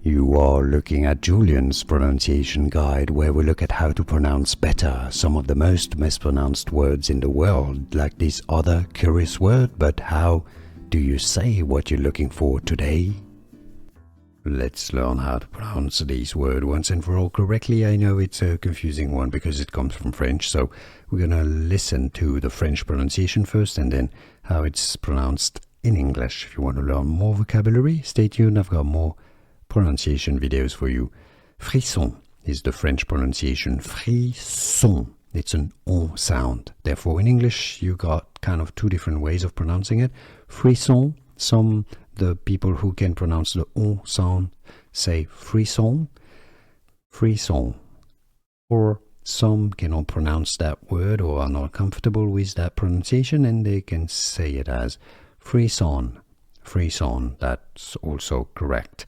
You are looking at Julian's pronunciation guide, where we look at how to pronounce better some of the most mispronounced words in the world, like this other curious word. But how do you say what you're looking for today? Let's learn how to pronounce this word once and for all correctly. I know it's a confusing one because it comes from French, so we're gonna listen to the French pronunciation first and then how it's pronounced in English. If you want to learn more vocabulary, stay tuned. I've got more pronunciation videos for you. Frisson is the French pronunciation. Frisson. It's an on sound. Therefore, in English, you got kind of two different ways of pronouncing it. Frisson. The people who can pronounce the on sound say frisson, frisson. Or some cannot pronounce that word or are not comfortable with that pronunciation, and they can say it as frisson, frisson. That's also correct,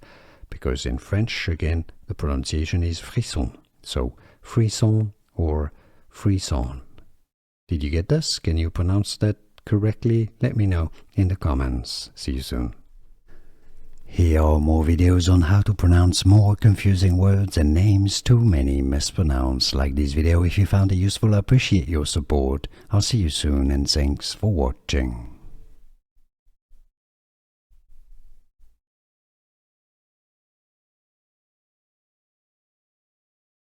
because in French, again, the pronunciation is frisson. So frisson or frisson. Did you get this? Can you pronounce that correctly? Let me know in the comments. See you soon. Here are more videos on how to pronounce more confusing words and names too many mispronounced. Like this video if you found it useful. I appreciate your support. I'll see you soon and thanks for watching.